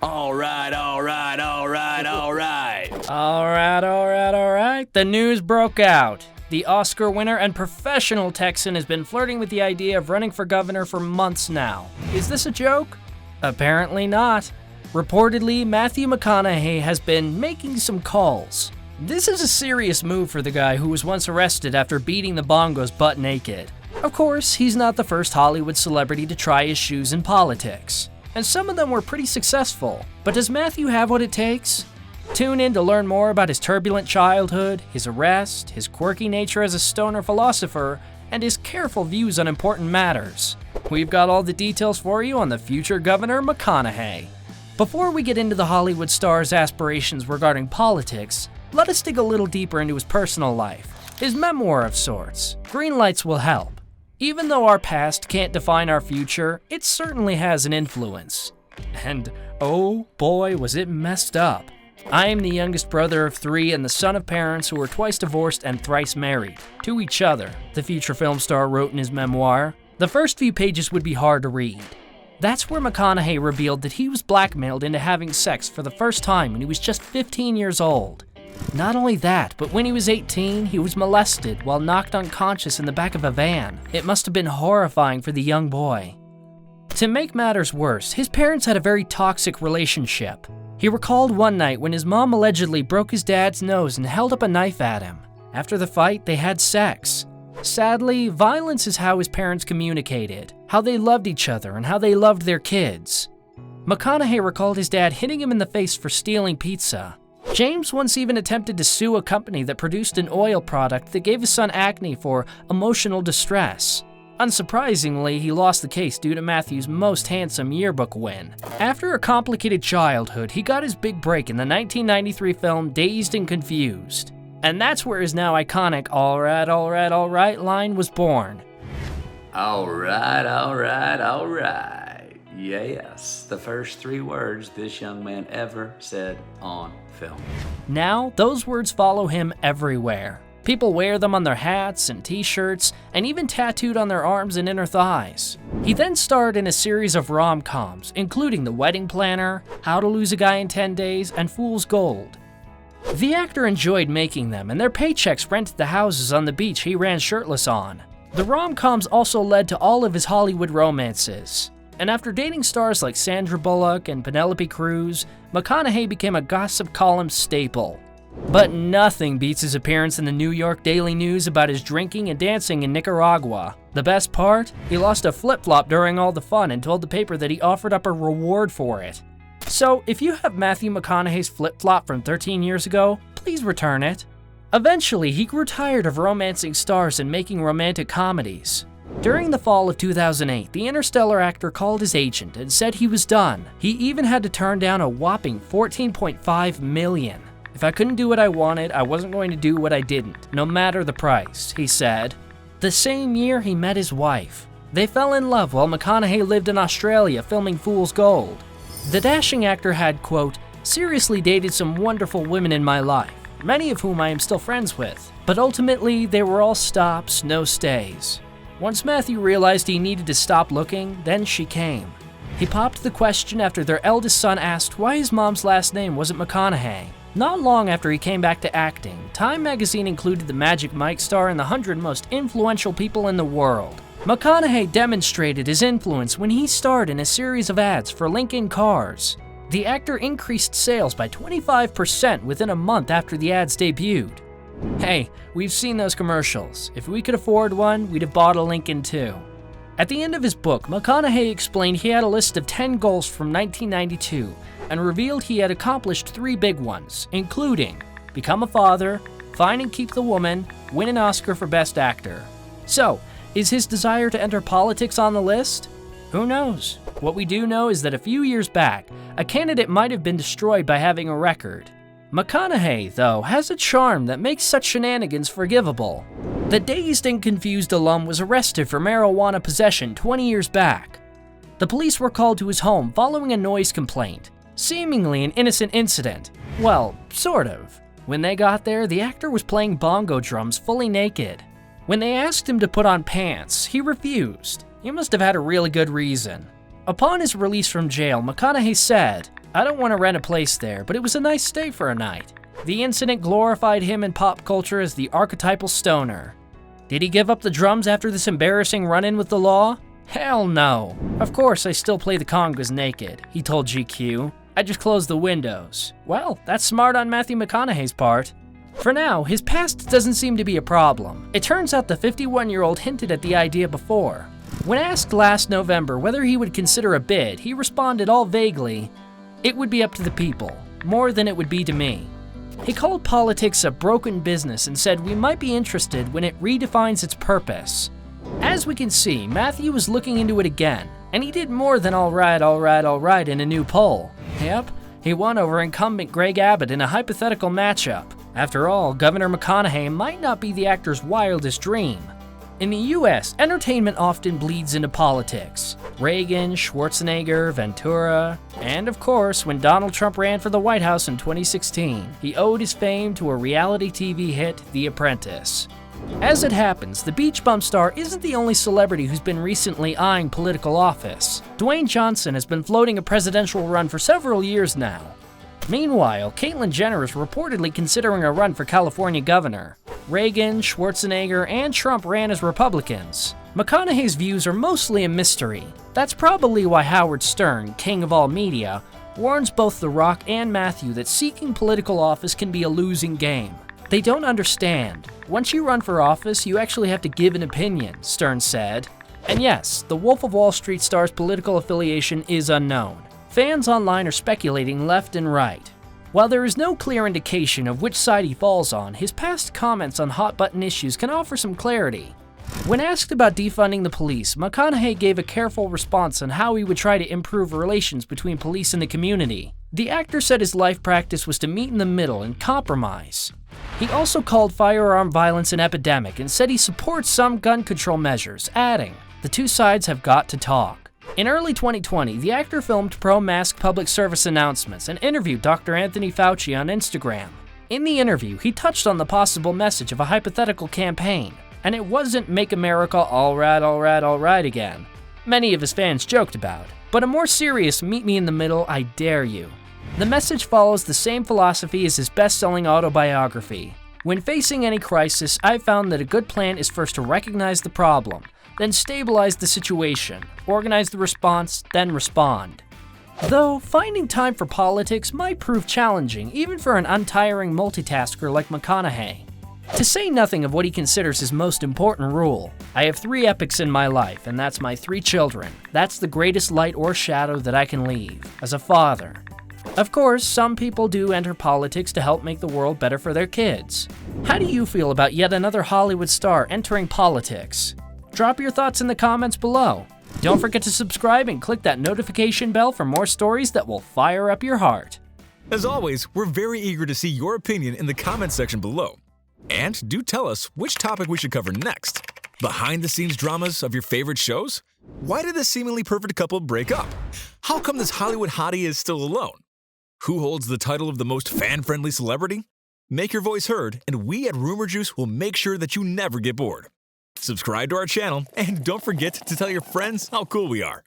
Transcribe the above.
All right. The news broke out. The Oscar winner and professional Texan has been flirting with the idea of running for governor for months now. Is this a joke? Apparently not. Reportedly, Matthew McConaughey has been making some calls. This is a serious move for the guy who was once arrested after beating the bongos butt naked. Of course, he's not the first Hollywood celebrity to try his shoes in politics, and some of them were pretty successful. But does Matthew have what it takes? Tune in to learn more about his turbulent childhood, his arrest, his quirky nature as a stoner philosopher, and his careful views on important matters. We've got all the details for you on the future Governor McConaughey. Before we get into the Hollywood star's aspirations regarding politics, let us dig a little deeper into his personal life, his memoir of sorts. Greenlights will help. Even though our past can't define our future, it certainly has an influence. And oh boy, was it messed up. I am the youngest brother of 3 and the son of parents who were twice divorced and thrice married. To each other, the future film star wrote in his memoir. The first few pages would be hard to read. That's where McConaughey revealed that he was blackmailed into having sex for the first time when he was just 15 years old. Not only that, but when he was 18, he was molested while knocked unconscious in the back of a van. It must have been horrifying for the young boy. To make matters worse, his parents had a very toxic relationship. He recalled one night when his mom allegedly broke his dad's nose and held up a knife at him. After the fight, they had sex. Sadly, violence is how his parents communicated, how they loved each other, and how they loved their kids. McConaughey recalled his dad hitting him in the face for stealing pizza. James once even attempted to sue a company that produced an oil product that gave his son acne for emotional distress. Unsurprisingly, he lost the case due to Matthew's most handsome yearbook win. After a complicated childhood, he got his big break in the 1993 film Dazed and Confused. And that's where his now iconic all right line was born. All right. Yes, the first 3 words this young man ever said on film. Now, those words follow him everywhere. People wear them on their hats and t-shirts, and even tattooed on their arms and inner thighs. He then starred in a series of rom-coms, including The Wedding Planner, How to Lose a Guy in 10 Days, and Fool's Gold. The actor enjoyed making them, and their paychecks rented the houses on the beach he ran shirtless on. The rom-coms also led to all of his Hollywood romances. And after dating stars like Sandra Bullock and Penelope Cruz, McConaughey became a gossip column staple. But nothing beats his appearance in the New York Daily News about his drinking and dancing in Nicaragua. The best part? He lost a flip-flop during all the fun and told the paper that he offered up a reward for it. So, if you have Matthew McConaughey's flip-flop from 13 years ago, please return it. Eventually, he grew tired of romancing stars and making romantic comedies. During the fall of 2008, the Interstellar actor called his agent and said he was done. He even had to turn down a whopping $14.5 million. If I couldn't do what I wanted, I wasn't going to do what I didn't, no matter the price, he said. The same year, he met his wife. They fell in love while McConaughey lived in Australia filming Fool's Gold. The dashing actor had, quote, seriously dated some wonderful women in my life, many of whom I am still friends with, but ultimately they were all stops, no stays. Once Matthew realized he needed to stop looking, then she came. He popped the question after their eldest son asked why his mom's last name wasn't McConaughey. Not long after he came back to acting, Time magazine included the Magic Mike star in the 100 most influential people in the world. McConaughey demonstrated his influence when he starred in a series of ads for Lincoln cars. The actor increased sales by 25% within a month after the ads debuted. Hey, we've seen those commercials. If we could afford one, we'd have bought a Lincoln too. At the end of his book, McConaughey explained he had a list of 10 goals from 1992 and revealed he had accomplished 3 big ones, including become a father, find and keep the woman, win an Oscar for Best Actor. So, is his desire to enter politics on the list? Who knows? What we do know is that a few years back, a candidate might have been destroyed by having a record. McConaughey, though, has a charm that makes such shenanigans forgivable. The Dazed and Confused alum was arrested for marijuana possession 20 years back. The police were called to his home following a noise complaint, seemingly an innocent incident. Well, sort of. When they got there, the actor was playing bongo drums fully naked. When they asked him to put on pants, he refused. He must have had a really good reason. Upon his release from jail, McConaughey said, I don't want to rent a place there, but it was a nice stay for a night. The incident glorified him in pop culture as the archetypal stoner. Did he give up the drums after this embarrassing run-in with the law? Hell no. Of course, I still play the congas naked, he told GQ. I just closed the windows. Well, that's smart on Matthew McConaughey's part. For now, his past doesn't seem to be a problem. It turns out the 51-year-old hinted at the idea before. When asked last November whether he would consider a bid, he responded all vaguely, "It would be up to the people, more than it would be to me." He called politics a broken business and said we might be interested when it redefines its purpose. As we can see, Matthew was looking into it again, and he did more than all right in a new poll. Yep, he won over incumbent Greg Abbott in a hypothetical matchup. After all, Governor McConaughey might not be the actor's wildest dream. In the US, entertainment often bleeds into politics. Reagan, Schwarzenegger, Ventura, and of course, when Donald Trump ran for the White House in 2016, he owed his fame to a reality TV hit, The Apprentice. As it happens, the Beach Bum star isn't the only celebrity who's been recently eyeing political office. Dwayne Johnson has been floating a presidential run for several years now. Meanwhile, Caitlyn Jenner is reportedly considering a run for California governor. Reagan, Schwarzenegger, and Trump ran as Republicans. McConaughey's views are mostly a mystery. That's probably why Howard Stern, king of all media, warns both The Rock and Matthew that seeking political office can be a losing game. They don't understand. Once you run for office, you actually have to give an opinion, Stern said. And yes, the Wolf of Wall Street star's political affiliation is unknown. Fans online are speculating left and right. While there is no clear indication of which side he falls on, his past comments on hot-button issues can offer some clarity. When asked about defunding the police, McConaughey gave a careful response on how he would try to improve relations between police and the community. The actor said his life practice was to meet in the middle and compromise. He also called firearm violence an epidemic and said he supports some gun control measures, adding, "The two sides have got to talk." In early 2020, the actor filmed pro-mask public service announcements and interviewed Dr. Anthony Fauci on Instagram. In the interview, he touched on the possible message of a hypothetical campaign, and it wasn't "Make America all right again." Many of his fans joked about, but a more serious "Meet me in the middle, I dare you." The message follows the same philosophy as his best-selling autobiography. When facing any crisis, I've found that a good plan is first to recognize the problem, then stabilize the situation, organize the response, then respond. Though, finding time for politics might prove challenging even for an untiring multitasker like McConaughey. To say nothing of what he considers his most important rule, "I have 3 epics in my life, and that's my 3 children. That's the greatest light or shadow that I can leave, as a father." Of course, some people do enter politics to help make the world better for their kids. How do you feel about yet another Hollywood star entering politics? Drop your thoughts in the comments below. Don't forget to subscribe and click that notification bell for more stories that will fire up your heart. As always, we're very eager to see your opinion in the comments section below. And do tell us which topic we should cover next. Behind-the-scenes dramas of your favorite shows? Why did this seemingly perfect couple break up? How come this Hollywood hottie is still alone? Who holds the title of the most fan-friendly celebrity? Make your voice heard, and we at Rumour Juice will make sure that you never get bored. Subscribe to our channel, and don't forget to tell your friends how cool we are.